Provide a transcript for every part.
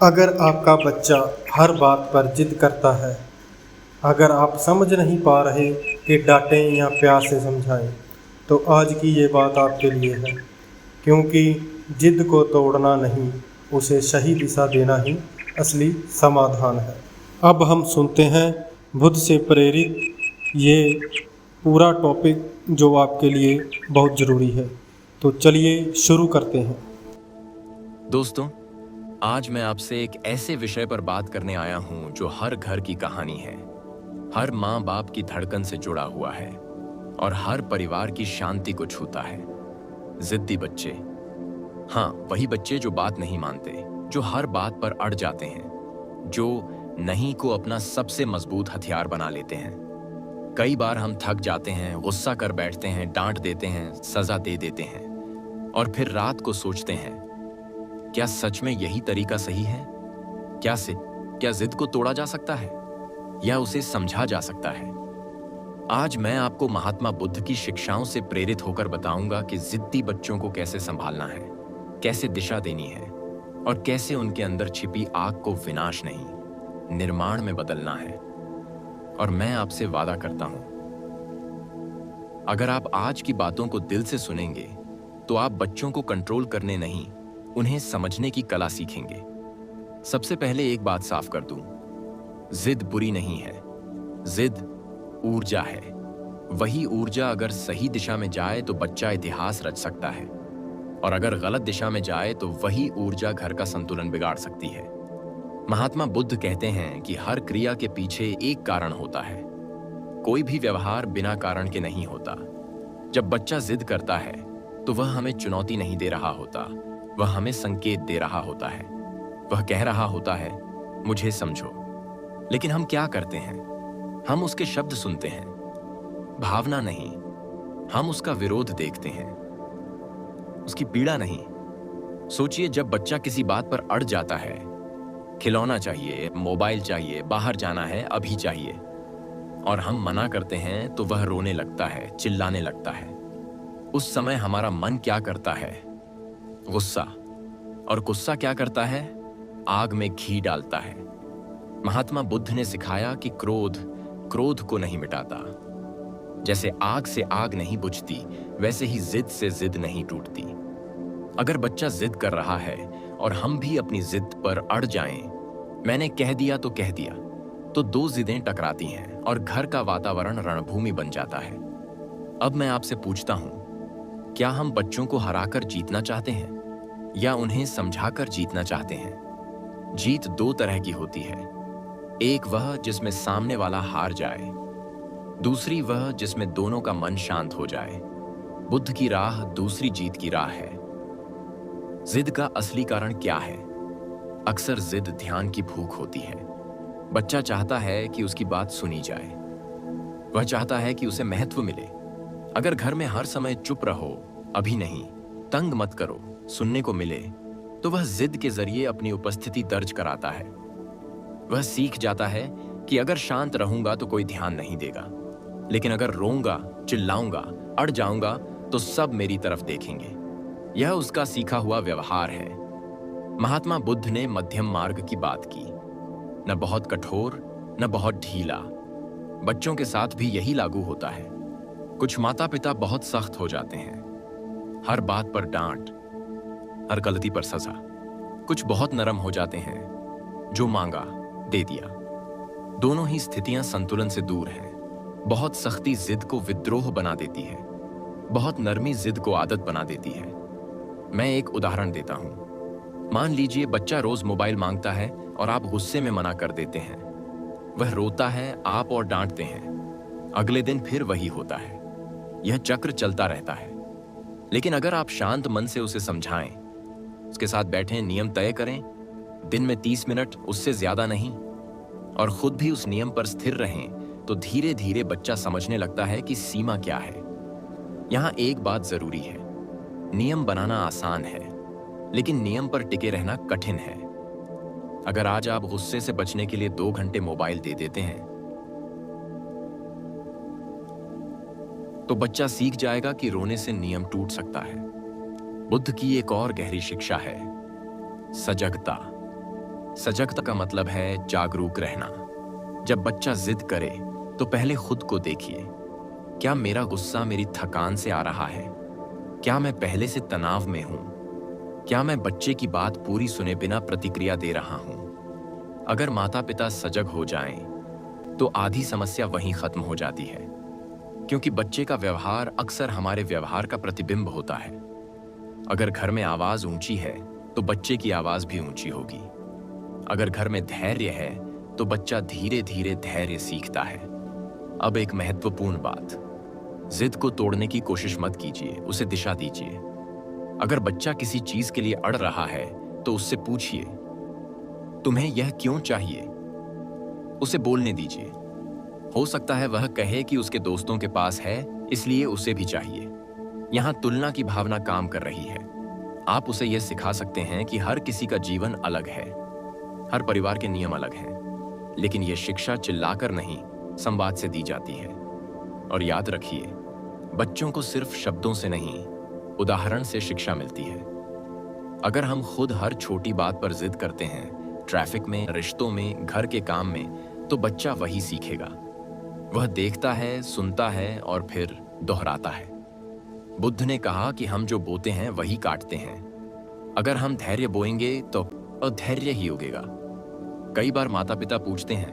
अगर आपका बच्चा हर बात पर जिद करता है, अगर आप समझ नहीं पा रहे कि डांटें या प्यार से समझाएं, तो आज की ये बात आपके लिए है। क्योंकि जिद को तोड़ना नहीं, उसे सही दिशा देना ही असली समाधान है। अब हम सुनते हैं बुद्ध से प्रेरित ये पूरा टॉपिक जो आपके लिए बहुत ज़रूरी है। तो चलिए शुरू करते हैं। दोस्तों, आज मैं आपसे एक ऐसे विषय पर बात करने आया हूं जो हर घर की कहानी है, हर माँ बाप की धड़कन से जुड़ा हुआ है और हर परिवार की शांति को छूता है। जिद्दी बच्चे। हाँ, वही बच्चे जो बात नहीं मानते, जो हर बात पर अड़ जाते हैं, जो नहीं को अपना सबसे मजबूत हथियार बना लेते हैं। कई बार हम थक जाते हैं, गुस्सा कर बैठते हैं, डांट देते हैं, सजा दे देते हैं और फिर रात को सोचते हैं, क्या सच में यही तरीका सही है? क्या जिद को तोड़ा जा सकता है या उसे समझा जा सकता है? आज मैं आपको महात्मा बुद्ध की शिक्षाओं से प्रेरित होकर बताऊंगा कि जिद्दी बच्चों को कैसे संभालना है, कैसे दिशा देनी है और कैसे उनके अंदर छिपी आग को विनाश नहीं, निर्माण में बदलना है। और मैं आपसे वादा करता हूं, अगर आप आज की बातों को दिल से सुनेंगे तो आप बच्चों को कंट्रोल करने नहीं, उन्हें समझने की कला सीखेंगे। सबसे पहले एक बात साफ कर दूं, जिद बुरी नहीं है, जिद ऊर्जा है। वही ऊर्जा अगर सही दिशा में जाए तो बच्चा इतिहास रच सकता है, और अगर गलत दिशा में जाए तो वही ऊर्जा घर का संतुलन बिगाड़ सकती है। महात्मा बुद्ध कहते हैं कि हर क्रिया के पीछे एक कारण होता है। कोई भी व्यवहार बिना कारण के नहीं होता। जब बच्चा जिद करता है तो वह हमें चुनौती नहीं दे रहा होता, वह हमें संकेत दे रहा होता है। वह कह रहा होता है, मुझे समझो। लेकिन हम क्या करते हैं? हम उसके शब्द सुनते हैं, भावना नहीं। हम उसका विरोध देखते हैं, उसकी पीड़ा नहीं। सोचिए, जब बच्चा किसी बात पर अड़ जाता है, खिलौना चाहिए, मोबाइल चाहिए, बाहर जाना है, अभी चाहिए, और हम मना करते हैं तो वह रोने लगता है, चिल्लाने लगता है। उस समय हमारा मन क्या करता है? गुस्सा। और गुस्सा क्या करता है? आग में घी डालता है। महात्मा बुद्ध ने सिखाया कि क्रोध को नहीं मिटाता। जैसे आग से आग नहीं बुझती, वैसे ही जिद से जिद नहीं टूटती। अगर बच्चा जिद कर रहा है और हम भी अपनी जिद पर अड़ जाएं, मैंने कह दिया तो कह दिया, तो दो जिदें टकराती हैं और घर का वातावरण रणभूमि बन जाता है। अब मैं आपसे पूछता हूं, क्या हम बच्चों को हराकर जीतना चाहते हैं या उन्हें समझाकर जीतना चाहते हैं? जीत दो तरह की होती है, एक वह जिसमें सामने वाला हार जाए, दूसरी वह जिसमें दोनों का मन शांत हो जाए। बुद्ध की राह दूसरी जीत की राह है। जिद का असली कारण क्या है? अक्सर जिद ध्यान की भूख होती है। बच्चा चाहता है कि उसकी बात सुनी जाए, वह चाहता है कि उसे महत्व मिले। अगर घर में हर समय चुप रहो, अभी नहीं, तंग मत करो, सुनने को मिले, तो वह जिद के जरिए अपनी उपस्थिति दर्ज कराता है। वह सीख जाता है कि अगर शांत रहूंगा तो कोई ध्यान नहीं देगा, लेकिन अगर रोऊंगा, चिल्लाऊंगा, अड़ जाऊंगा तो सब मेरी तरफ देखेंगे। यह उसका सीखा हुआ व्यवहार है। महात्मा बुद्ध ने मध्यम मार्ग की बात की, न बहुत कठोर न बहुत ढीला। बच्चों के साथ भी यही लागू होता है। कुछ माता पिता बहुत सख्त हो जाते हैं, हर बात पर डांट, हर गलती पर सजा। कुछ बहुत नरम हो जाते हैं, जो मांगा दे दिया। दोनों ही स्थितियां संतुलन से दूर हैं। बहुत सख्ती जिद को विद्रोह बना देती है, बहुत नरमी जिद को आदत बना देती है। मैं एक उदाहरण देता हूं। मान लीजिए बच्चा रोज मोबाइल मांगता है और आप गुस्से में मना कर देते हैं। वह रोता है, आप और डांटते हैं। अगले दिन फिर वही होता है। यह चक्र चलता रहता है। लेकिन अगर आप शांत मन से उसे समझाएं, उसके साथ बैठें, नियम तय करें, दिन में 30 मिनट, उससे ज्यादा नहीं, और खुद भी उस नियम पर स्थिर रहें, तो धीरे धीरे बच्चा समझने लगता है कि सीमा क्या है। यहां एक बात जरूरी है, नियम बनाना आसान है, लेकिन नियम पर टिके रहना कठिन है। अगर आज आप गुस्से से बचने के लिए 2 घंटे मोबाइल दे देते हैं, तो बच्चा सीख जाएगा कि रोने से नियम टूट सकता है। बुद्ध की एक और गहरी शिक्षा है, सजगता। सजगता का मतलब है जागरूक रहना। जब बच्चा जिद करे तो पहले खुद को देखिए, क्या मेरा गुस्सा मेरी थकान से आ रहा है? क्या मैं पहले से तनाव में हूं? क्या मैं बच्चे की बात पूरी सुने बिना प्रतिक्रिया दे रहा हूं? अगर माता पिता सजग हो जाएं, तो आधी समस्या वहीं खत्म हो जाती है, क्योंकि बच्चे का व्यवहार अक्सर हमारे व्यवहार का प्रतिबिंब होता है। अगर घर में आवाज ऊंची है तो बच्चे की आवाज भी ऊंची होगी। अगर घर में धैर्य है तो बच्चा धीरे धीरे धैर्य सीखता है। अब एक महत्वपूर्ण बात, जिद को तोड़ने की कोशिश मत कीजिए, उसे दिशा दीजिए। अगर बच्चा किसी चीज के लिए अड़ रहा है तो उससे पूछिए, तुम्हें यह क्यों चाहिए? उसे बोलने दीजिए। हो सकता है वह कहे कि उसके दोस्तों के पास है इसलिए उसे भी चाहिए। यहां तुलना की भावना काम कर रही है। आप उसे यह सिखा सकते हैं कि हर किसी का जीवन अलग है, हर परिवार के नियम अलग हैं, लेकिन यह शिक्षा चिल्लाकर नहीं, संवाद से दी जाती है। और याद रखिए, बच्चों को सिर्फ शब्दों से नहीं, उदाहरण से शिक्षा मिलती है। अगर हम खुद हर छोटी बात पर जिद करते हैं, ट्रैफिक में, रिश्तों में, घर के काम में, तो बच्चा वही सीखेगा। वह देखता है, सुनता है और फिर दोहराता है। बुद्ध ने कहा कि हम जो बोते हैं वही काटते हैं। अगर हम धैर्य बोएंगे तो अधैर्य ही उगेगा। कई बार माता पिता पूछते हैं,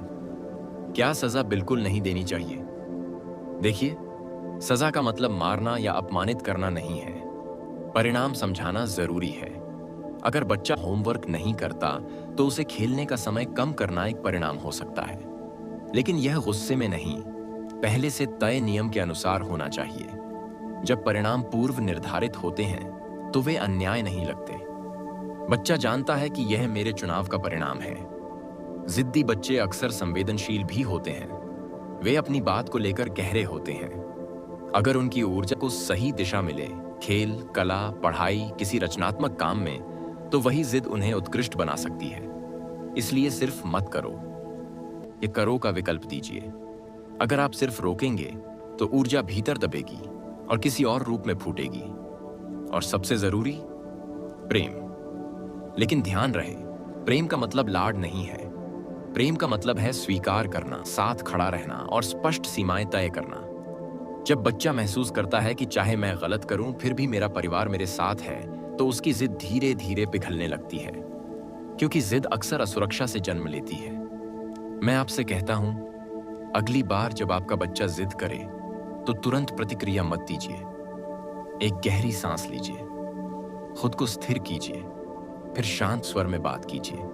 क्या सजा बिल्कुल नहीं देनी चाहिए? देखिए, सजा का मतलब मारना या अपमानित करना नहीं है, परिणाम समझाना जरूरी है। अगर बच्चा होमवर्क नहीं करता तो उसे खेलने का समय कम करना एक परिणाम हो सकता है, लेकिन यह गुस्से में नहीं, पहले से तय नियम के अनुसार होना चाहिए। जब परिणाम पूर्व निर्धारित होते हैं तो वे अन्याय नहीं लगते। बच्चा जानता है कि यह मेरे चुनाव का परिणाम है। जिद्दी बच्चे अक्सर संवेदनशील भी होते हैं। वे अपनी बात को लेकर गहरे होते हैं। अगर उनकी ऊर्जा को सही दिशा मिले, खेल, कला, पढ़ाई, किसी रचनात्मक काम में, तो वही जिद उन्हें उत्कृष्ट बना सकती है। इसलिए सिर्फ मत करो, ये करो का विकल्प दीजिए। अगर आप सिर्फ रोकेंगे तो ऊर्जा भीतर दबेगी और किसी और रूप में फूटेगी। और सबसे जरूरी, प्रेम। लेकिन ध्यान रहे, प्रेम का मतलब लाड नहीं है। प्रेम का मतलब है स्वीकार करना, साथ खड़ा रहना और स्पष्ट सीमाएं तय करना। जब बच्चा महसूस करता है कि चाहे मैं गलत करूं फिर भी मेरा परिवार मेरे साथ है, तो उसकी जिद धीरे धीरे पिघलने लगती है, क्योंकि जिद अक्सर असुरक्षा से जन्म लेती है। मैं आपसे कहता हूं, अगली बार जब आपका बच्चा जिद करे तो तुरंत प्रतिक्रिया मत दीजिए। एक गहरी सांस लीजिए, खुद को स्थिर कीजिए, फिर शांत स्वर में बात कीजिए।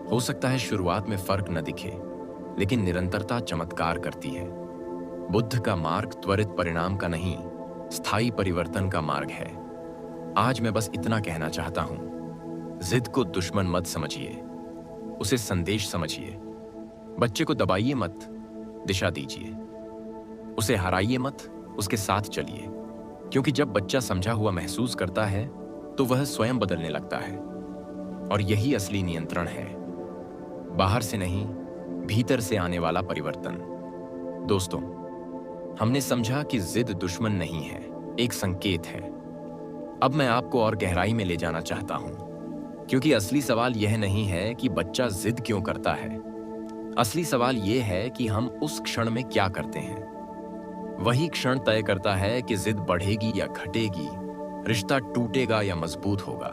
हो सकता है शुरुआत में फर्क न दिखे, लेकिन निरंतरता चमत्कार करती है। बुद्ध का मार्ग त्वरित परिणाम का नहीं, स्थायी परिवर्तन का मार्ग है। आज मैं बस इतना कहना चाहता हूं, जिद को दुश्मन मत समझिए, उसे संदेश समझिए। बच्चे को दबाइए मत, दिशा दीजिए। उसे हराइए मत, उसके साथ चलिए। क्योंकि जब बच्चा समझा हुआ महसूस करता है तो वह स्वयं बदलने लगता है, और यही असली नियंत्रण है, बाहर से नहीं, भीतर से आने वाला परिवर्तन। दोस्तों, हमने समझा कि जिद दुश्मन नहीं है, एक संकेत है। अब मैं आपको और गहराई में ले जाना चाहता हूं, क्योंकि असली सवाल यह नहीं है कि बच्चा जिद क्यों करता है। असली सवाल यह है कि हम उस क्षण में क्या करते हैं। वही क्षण तय करता है कि जिद बढ़ेगी या घटेगी, रिश्ता टूटेगा या मजबूत होगा।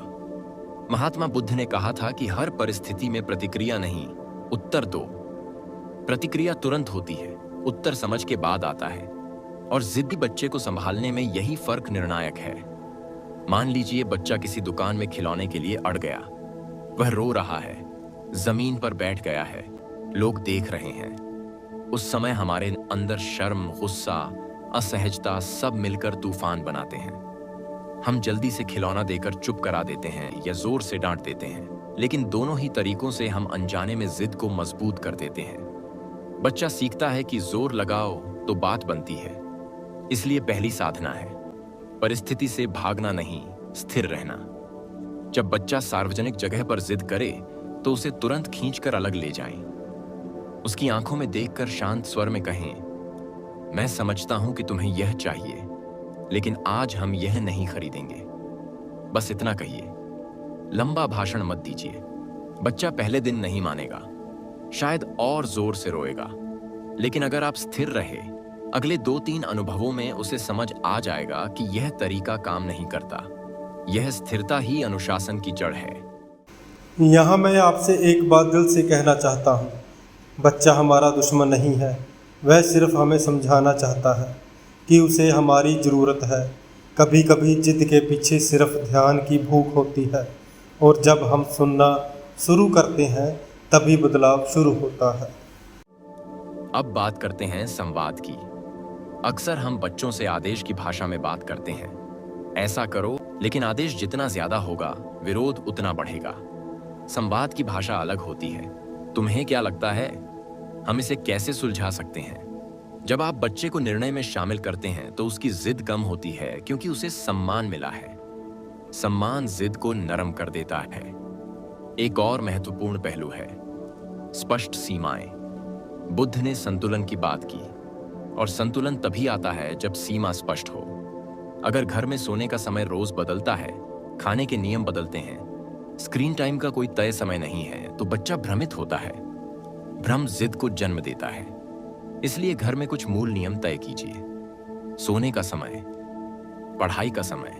महात्मा बुद्ध ने कहा था कि हर परिस्थिति में प्रतिक्रिया नहीं, उत्तर दो। प्रतिक्रिया तुरंत होती है, उत्तर समझ के बाद आता है। और जिद्दी बच्चे को संभालने में यही फर्क निर्णायक है। मान लीजिए बच्चा किसी दुकान में खिलौने के लिए अड़ गया। वह रो रहा है, जमीन पर बैठ गया है, लोग देख रहे हैं। उस समय हमारे अंदर शर्म, गुस्सा, असहजता सब मिलकर तूफान बनाते हैं। हम जल्दी से खिलौना देकर चुप करा देते हैं या जोर से डांट देते हैं, लेकिन दोनों ही तरीकों से हम अनजाने में जिद को मजबूत कर देते हैं। बच्चा सीखता है कि जोर लगाओ तो बात बनती है, इसलिए पहली साधना है परिस्थिति से भागना नहीं, स्थिर रहना। जब बच्चा सार्वजनिक जगह पर जिद करे तो उसे तुरंत खींचकर अलग ले जाएं। उसकी आंखों में देखकर शांत स्वर में कहें, मैं समझता हूं कि तुम्हें यह चाहिए, लेकिन आज हम यह नहीं खरीदेंगे। बस इतना कहिए, लंबा भाषण मत दीजिए, बच्चा पहले दिन नहीं मानेगा, शायद और जोर से रोएगा, लेकिन अगर आप स्थिर रहे, अगले 2-3 अनुभवों में उसे समझ आ जाएगा कि यह तरीका काम नहीं करता। यह स्थिरता ही अनुशासन की जड़ है। यहाँ मैं आपसे एक बात दिल से कहना चाहता हूँ। बच्चा हमारा दुश्मन नहीं है, वह सिर्फ हमें समझाना चाहता है कि उसे हमारी ज़रूरत है। कभी कभी जिद के पीछे सिर्फ ध्यान की भूख होती है, और जब हम सुनना शुरू करते हैं तभी बदलाव शुरू होता है। अब बात करते हैं संवाद की। अक्सर हम बच्चों से आदेश की भाषा में बात करते हैं, ऐसा करो, लेकिन आदेश जितना ज्यादा होगा, विरोध उतना बढ़ेगा। संवाद की भाषा अलग होती है। तुम्हें क्या लगता है, हम इसे कैसे सुलझा सकते हैं? जब आप बच्चे को निर्णय में शामिल करते हैं तो उसकी जिद कम होती है, क्योंकि उसे सम्मान मिला है। सम्मान जिद को नरम कर देता है। एक और महत्वपूर्ण पहलू है स्पष्ट सीमाएं। बुद्ध ने संतुलन की बात की, और संतुलन तभी आता है जब सीमा स्पष्ट हो। अगर घर में सोने का समय रोज बदलता है, खाने के नियम बदलते हैं, स्क्रीन टाइम का कोई तय समय नहीं है, तो बच्चा भ्रमित होता है। भ्रम जिद को जन्म देता है। इसलिए घर में कुछ मूल नियम तय कीजिए। सोने का समय, पढ़ाई का समय,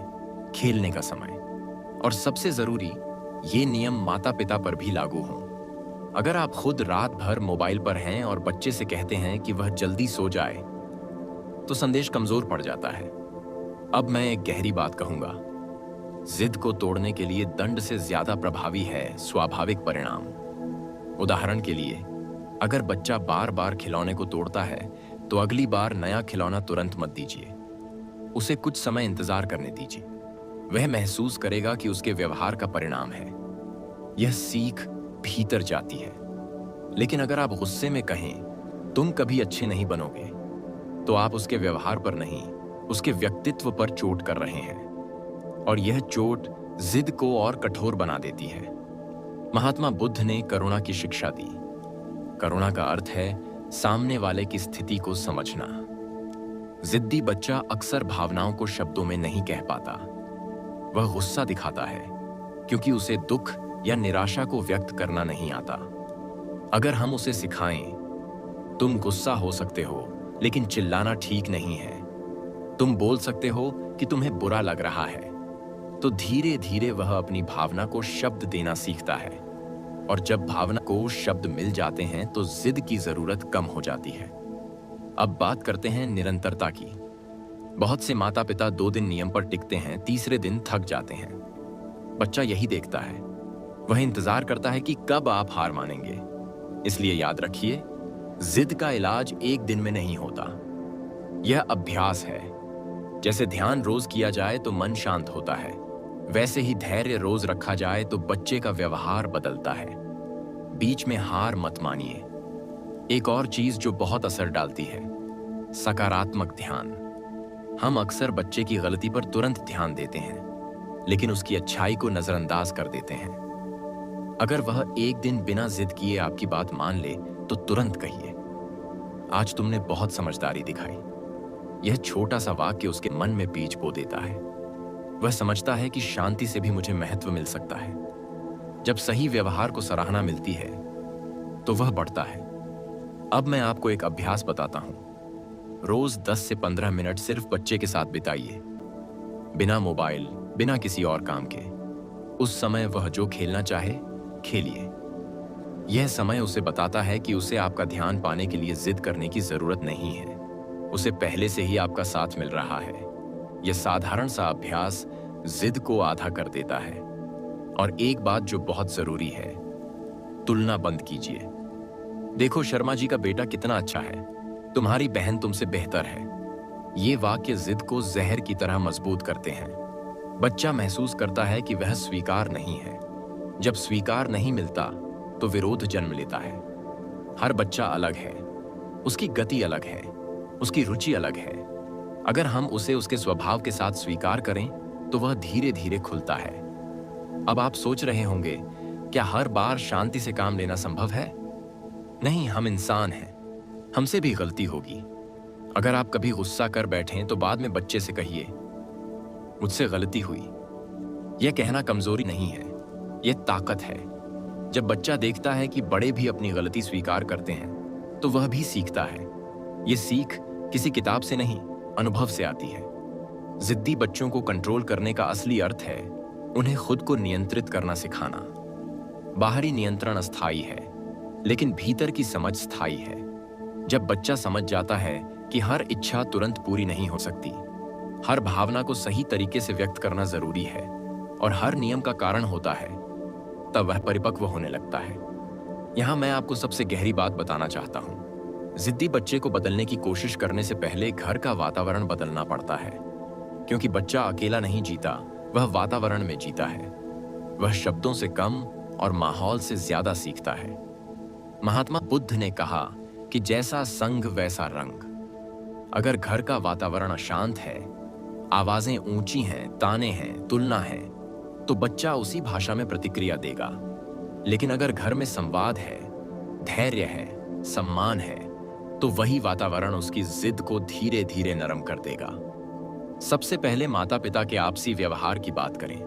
खेलने का समय, और सबसे जरूरी, ये नियम माता पिता पर भी लागू हों। अगर आप खुद रात भर मोबाइल पर हैं और बच्चे से कहते हैं कि वह जल्दी सो जाए, तो संदेश कमजोर पड़ जाता है। अब मैं एक गहरी बात कहूंगा, जिद को तोड़ने के लिए दंड से ज्यादा प्रभावी है स्वाभाविक परिणाम। उदाहरण के लिए, अगर बच्चा बार बार खिलौने को तोड़ता है, तो अगली बार नया खिलौना तुरंत मत दीजिए। उसे कुछ समय इंतजार करने दीजिए। वह महसूस करेगा कि उसके व्यवहार का परिणाम है। यह सीख भीतर जाती है। लेकिन अगर आप गुस्से में कहें, तुम कभी अच्छे नहीं बनोगे, तो आप उसके व्यवहार पर नहीं, उसके व्यक्तित्व पर चोट कर रहे हैं। और यह चोट जिद को और कठोर बना देती है। महात्मा बुद्ध ने करुणा की शिक्षा दी। करुणा का अर्थ है सामने वाले की स्थिति को समझना। जिद्दी बच्चा अक्सर भावनाओं को शब्दों में नहीं कह पाता। वह गुस्सा दिखाता है क्योंकि उसे दुख या निराशा को व्यक्त करना नहीं आता। अगर हम उसे सिखाएं, तुम गुस्सा हो सकते हो, लेकिन चिल्लाना ठीक नहीं है। तुम बोल सकते हो कि तुम्हें बुरा लग रहा है, तो धीरे धीरे वह अपनी भावना को शब्द देना सीखता है। और जब भावना को शब्द मिल जाते हैं, तो जिद की जरूरत कम हो जाती है। अब बात करते हैं निरंतरता की। बहुत से माता पिता 2 दिन नियम पर टिकते हैं, तीसरे दिन थक जाते हैं। बच्चा यही देखता है। वह इंतजार करता है कि कब आप हार मानेंगे। इसलिए याद रखिए, जिद का इलाज एक दिन में नहीं होता। यह अभ्यास है। जैसे ध्यान रोज किया जाए तो मन शांत होता है, वैसे ही धैर्य रोज रखा जाए तो बच्चे का व्यवहार बदलता है। बीच में हार मत मानिए। एक और चीज जो बहुत असर डालती है, सकारात्मक ध्यान। हम अक्सर बच्चे की गलती पर तुरंत ध्यान देते हैं, लेकिन उसकी अच्छाई को नजरअंदाज कर देते हैं। अगर वह एक दिन बिना जिद किए आपकी बात मान ले, तो तुरंत कहिए, आज तुमने बहुत समझदारी दिखाई। यह छोटा सा वाक्य उसके मन में बीज बो देता है। वह समझता है कि शांति से भी मुझे महत्व मिल सकता है। जब सही व्यवहार को सराहना मिलती है, तो वह बढ़ता है। अब मैं आपको एक अभ्यास बताता हूं। रोज 10 से 15 मिनट सिर्फ बच्चे के साथ बिताइए, बिना मोबाइल, बिना किसी और काम के। उस समय वह जो खेलना चाहे खेलिए। यह समय उसे बताता है कि उसे आपका ध्यान पाने के लिए जिद करने की जरूरत नहीं है। उसे पहले से ही आपका साथ मिल रहा है। यह साधारण सा अभ्यास जिद को आधा कर देता है। और एक बात जो बहुत जरूरी है, तुलना बंद कीजिए। देखो, शर्मा जी का बेटा कितना अच्छा है, तुम्हारी बहन तुमसे बेहतर है। ये वाक्य जिद को जहर की तरह मजबूत करते हैं। बच्चा महसूस करता है कि वह स्वीकार नहीं है। जब स्वीकार नहीं मिलता, तो विरोध जन्म लेता है। हर बच्चा अलग है, उसकी गति अलग है, उसकी रुचि अलग है। अगर हम उसे उसके स्वभाव के साथ स्वीकार करें, तो वह धीरे धीरे खुलता है। अब आप सोच रहे होंगे, क्या हर बार शांति से काम लेना संभव है? नहीं, हम इंसान हैं, हमसे भी गलती होगी। अगर आप कभी गुस्सा कर बैठें, तो बाद में बच्चे से कहिए, मुझसे गलती हुई। यह कहना कमजोरी नहीं है, यह ताकत है। जब बच्चा देखता है कि बड़े भी अपनी गलती स्वीकार करते हैं तो वह भी सीखता है। ये सीख किसी किताब से नहीं, अनुभव से आती है। जिद्दी बच्चों को कंट्रोल करने का असली अर्थ है उन्हें खुद को नियंत्रित करना सिखाना। बाहरी नियंत्रण अस्थायी है, लेकिन भीतर की समझ स्थायी है। जब बच्चा समझ जाता है कि हर इच्छा तुरंत पूरी नहीं हो सकती, हर भावना को सही तरीके से व्यक्त करना जरूरी है और हर नियम का कारण होता है, तब वह परिपक्व होने लगता है। यहां मैं आपको सबसे गहरी बात बताना चाहता हूं। जिद्दी बच्चे को बदलने की कोशिश करने से पहले घर का वातावरण बदलना पड़ता है, क्योंकि बच्चा अकेला नहीं जीता, वह वातावरण में जीता है। वह शब्दों से कम और माहौल से ज्यादा सीखता है। महात्मा बुद्ध ने कहा कि जैसा संग वैसा रंग। अगर घर का वातावरण अशांत है, आवाजें ऊंची हैं, ताने हैं, तुलना है, तो बच्चा उसी भाषा में प्रतिक्रिया देगा। लेकिन अगर घर में संवाद है, धैर्य है, सम्मान है, तो वही वातावरण उसकी जिद को धीरे धीरे नरम कर देगा। सबसे पहले माता पिता के आपसी व्यवहार की बात करें।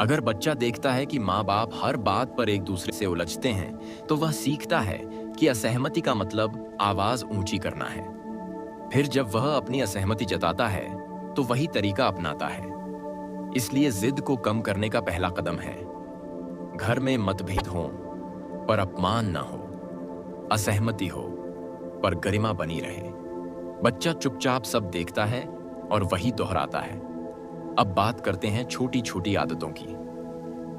अगर बच्चा देखता है कि माँ बाप हर बात पर एक दूसरे से उलझते हैं, तो वह सीखता है कि असहमति का मतलब आवाज ऊंची करना है। फिर जब वह अपनी असहमति जताता है, तो वही तरीका अपनाता है। इसलिए जिद को कम करने का पहला कदम है, घर में मतभेद हो पर अपमान ना हो, असहमति हो पर गरिमा बनी रहे। बच्चा चुपचाप सब देखता है और वही दोहराता है। अब बात करते हैं छोटी छोटी आदतों की।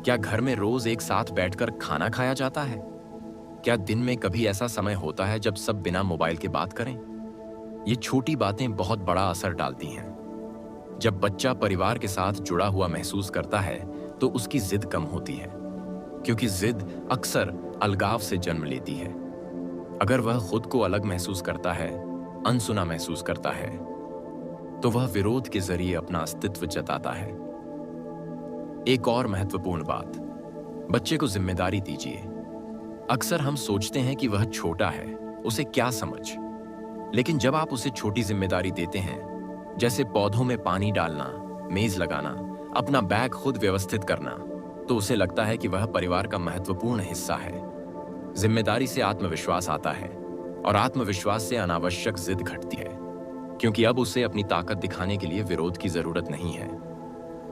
क्या घर में रोज एक साथ बैठकर खाना खाया जाता है? क्या दिन में कभी ऐसा समय होता है जब सब बिना मोबाइल के बात करें? ये छोटी बातें बहुत बड़ा असर डालती हैं। जब बच्चा परिवार के साथ जुड़ा हुआ महसूस करता है तो उसकी जिद कम होती है, क्योंकि जिद अक्सर अलगाव से जन्म लेती है। अगर वह खुद को अलग महसूस करता है, अनसुना महसूस करता है, तो वह विरोध के जरिए अपना अस्तित्व जताता है। एक और महत्वपूर्ण बात, बच्चे को जिम्मेदारी दीजिए। अक्सर हम सोचते हैं कि वह छोटा है, उसे क्या समझ। लेकिन जब आप उसे छोटी जिम्मेदारी देते हैं, जैसे पौधों में पानी डालना, मेज लगाना, अपना बैग खुद व्यवस्थित करना, तो उसे लगता है कि वह परिवार का महत्वपूर्ण हिस्सा है। जिम्मेदारी से आत्मविश्वास आता है और आत्मविश्वास से अनावश्यक जिद घटती है, क्योंकि अब उसे अपनी ताकत दिखाने के लिए विरोध की जरूरत नहीं है।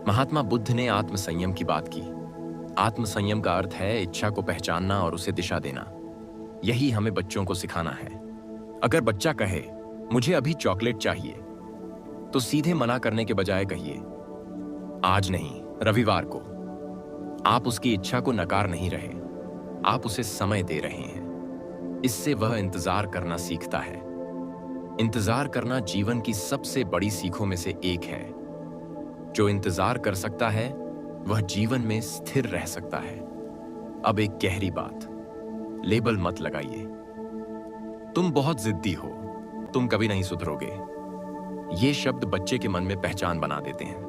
महात्मा बुद्ध ने आत्मसंयम की बात की। आत्मसंयम का अर्थ है इच्छा को पहचानना और उसे दिशा देना। यही हमें बच्चों को सिखाना है। अगर बच्चा कहे मुझे अभी चॉकलेट चाहिए, तो सीधे मना करने के बजाय कहिए आज नहीं, रविवार को। आप उसकी इच्छा को नकार नहीं रहे, आप उसे समय दे रहे हैं। इससे वह इंतजार करना सीखता है। इंतजार करना जीवन की सबसे बड़ी सीखों में से एक है। जो इंतजार कर सकता है वह जीवन में स्थिर रह सकता है। अब एक गहरी बात, लेबल मत लगाइए। तुम बहुत जिद्दी हो, तुम कभी नहीं सुधरोगे। ये शब्द बच्चे के मन में पहचान बना देते हैं।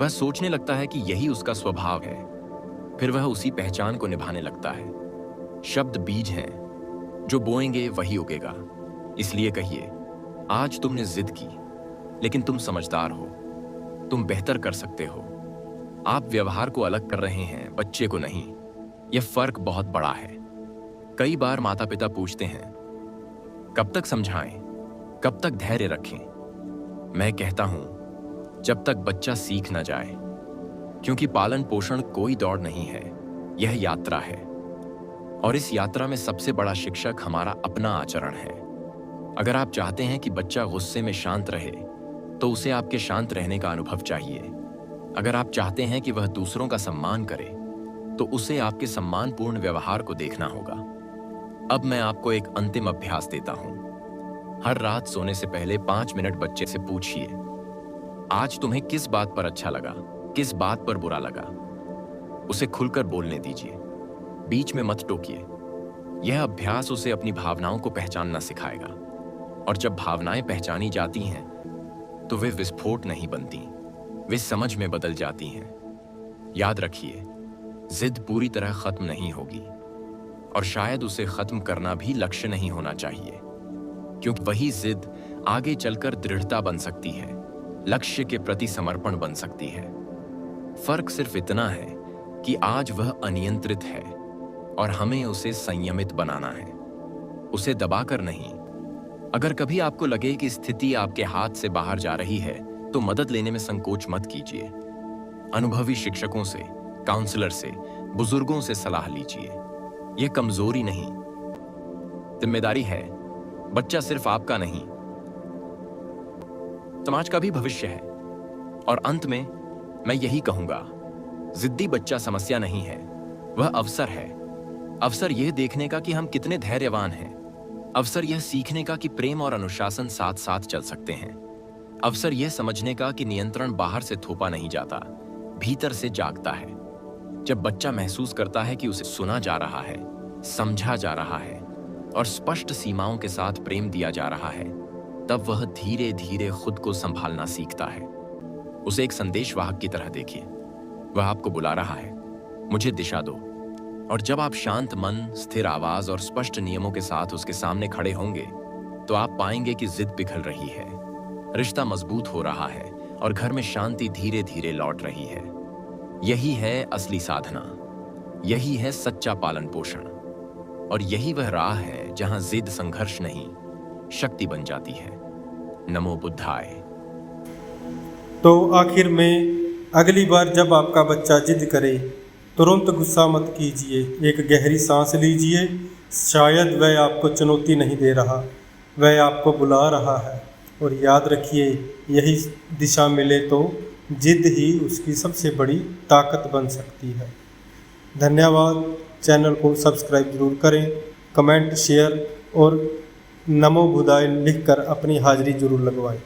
वह सोचने लगता है कि यही उसका स्वभाव है। फिर वह उसी पहचान को निभाने लगता है। शब्द बीज हैं, जो बोएंगे वही उगेगा। इसलिए कहिए आज तुमने जिद की, लेकिन तुम समझदार हो, तुम बेहतर कर सकते हो। आप व्यवहार को अलग कर रहे हैं, बच्चे को नहीं। यह फर्क बहुत बड़ा है। कई बार माता पिता पूछते हैं कब तक समझाएं, कब तक धैर्य रखें। मैं कहता हूं जब तक बच्चा सीख न जाए, क्योंकि पालन पोषण कोई दौड़ नहीं है, यह यात्रा है। और इस यात्रा में सबसे बड़ा शिक्षक हमारा अपना आचरण है। अगर आप चाहते हैं कि बच्चा गुस्से में शांत रहे, तो उसे आपके शांत रहने का अनुभव चाहिए। अगर आप चाहते हैं कि वह दूसरों का सम्मान करे, तो उसे आपके सम्मानपूर्ण व्यवहार को देखना होगा। अब मैं आपको एक अंतिम अभ्यास देता हूं। हर रात सोने से पहले 5 मिनट बच्चे से पूछिए आज तुम्हें किस बात पर अच्छा लगा, किस बात पर बुरा लगा। उसे खुलकर बोलने दीजिए, बीच में मत टोकिए। यह अभ्यास उसे अपनी भावनाओं को पहचानना सिखाएगा। और जब भावनाएं पहचानी जाती हैं, तो वे विस्फोट नहीं बनती, वे समझ में बदल जाती हैं। याद रखिए, जिद पूरी तरह खत्म नहीं होगी, और शायद उसे खत्म करना भी लक्ष्य नहीं होना चाहिए, क्योंकि वही जिद आगे चलकर दृढ़ता बन सकती है, लक्ष्य के प्रति समर्पण बन सकती है। फर्क सिर्फ इतना है कि आज वह अनियंत्रित है, और हमें उसे संयमित बनाना है, उसे दबाकर नहीं। अगर कभी आपको लगे कि स्थिति आपके हाथ से बाहर जा रही है, तो मदद लेने में संकोच मत कीजिए। अनुभवी शिक्षकों से, काउंसलर से, बुजुर्गों से सलाह लीजिए। यह कमजोरी नहीं, जिम्मेदारी है। बच्चा सिर्फ आपका नहीं, समाज का भी भविष्य है। और अंत में मैं यही कहूंगा, जिद्दी बच्चा समस्या नहीं है, वह अवसर है। अवसर यह देखने का कि हम कितने धैर्यवान हैं। अवसर यह सीखने का कि प्रेम और अनुशासन साथ साथ चल सकते हैं। अवसर यह समझने का कि नियंत्रण बाहर से थोपा नहीं जाता, भीतर से जागता है। जब बच्चा महसूस करता है कि उसे सुना जा रहा है, समझा जा रहा है और स्पष्ट सीमाओं के साथ प्रेम दिया जा रहा है, तब वह धीरे धीरे खुद को संभालना सीखता है। उसे एक संदेशवाहक की तरह देखिए। वह आपको बुला रहा है, मुझे दिशा दो। और जब आप शांत मन, स्थिर आवाज और स्पष्ट नियमों के साथ उसके सामने खड़े होंगे, तो आप पाएंगे कि जिद पिघल रही है, रिश्ता मजबूत हो रहा है और घर में शांति धीरे धीरे लौट रही है। यही है असली साधना, यही है सच्चा पालन पोषण, और यही वह राह है जहां जिद संघर्ष नहीं, शक्ति बन जाती है। नमो बुद्धाय। तो आखिर में अगली बार जब आपका बच्चा जिद करे, तुरंत गुस्सा मत कीजिए, एक गहरी सांस लीजिए। शायद वह आपको चुनौती नहीं दे रहा, वह आपको बुला रहा है। और याद रखिए, यही दिशा मिले तो जिद ही उसकी सबसे बड़ी ताकत बन सकती है। धन्यवाद। चैनल को सब्सक्राइब जरूर करें, कमेंट, शेयर और नमो बुद्धाय लिखकर अपनी हाजिरी जरूर लगवाएं।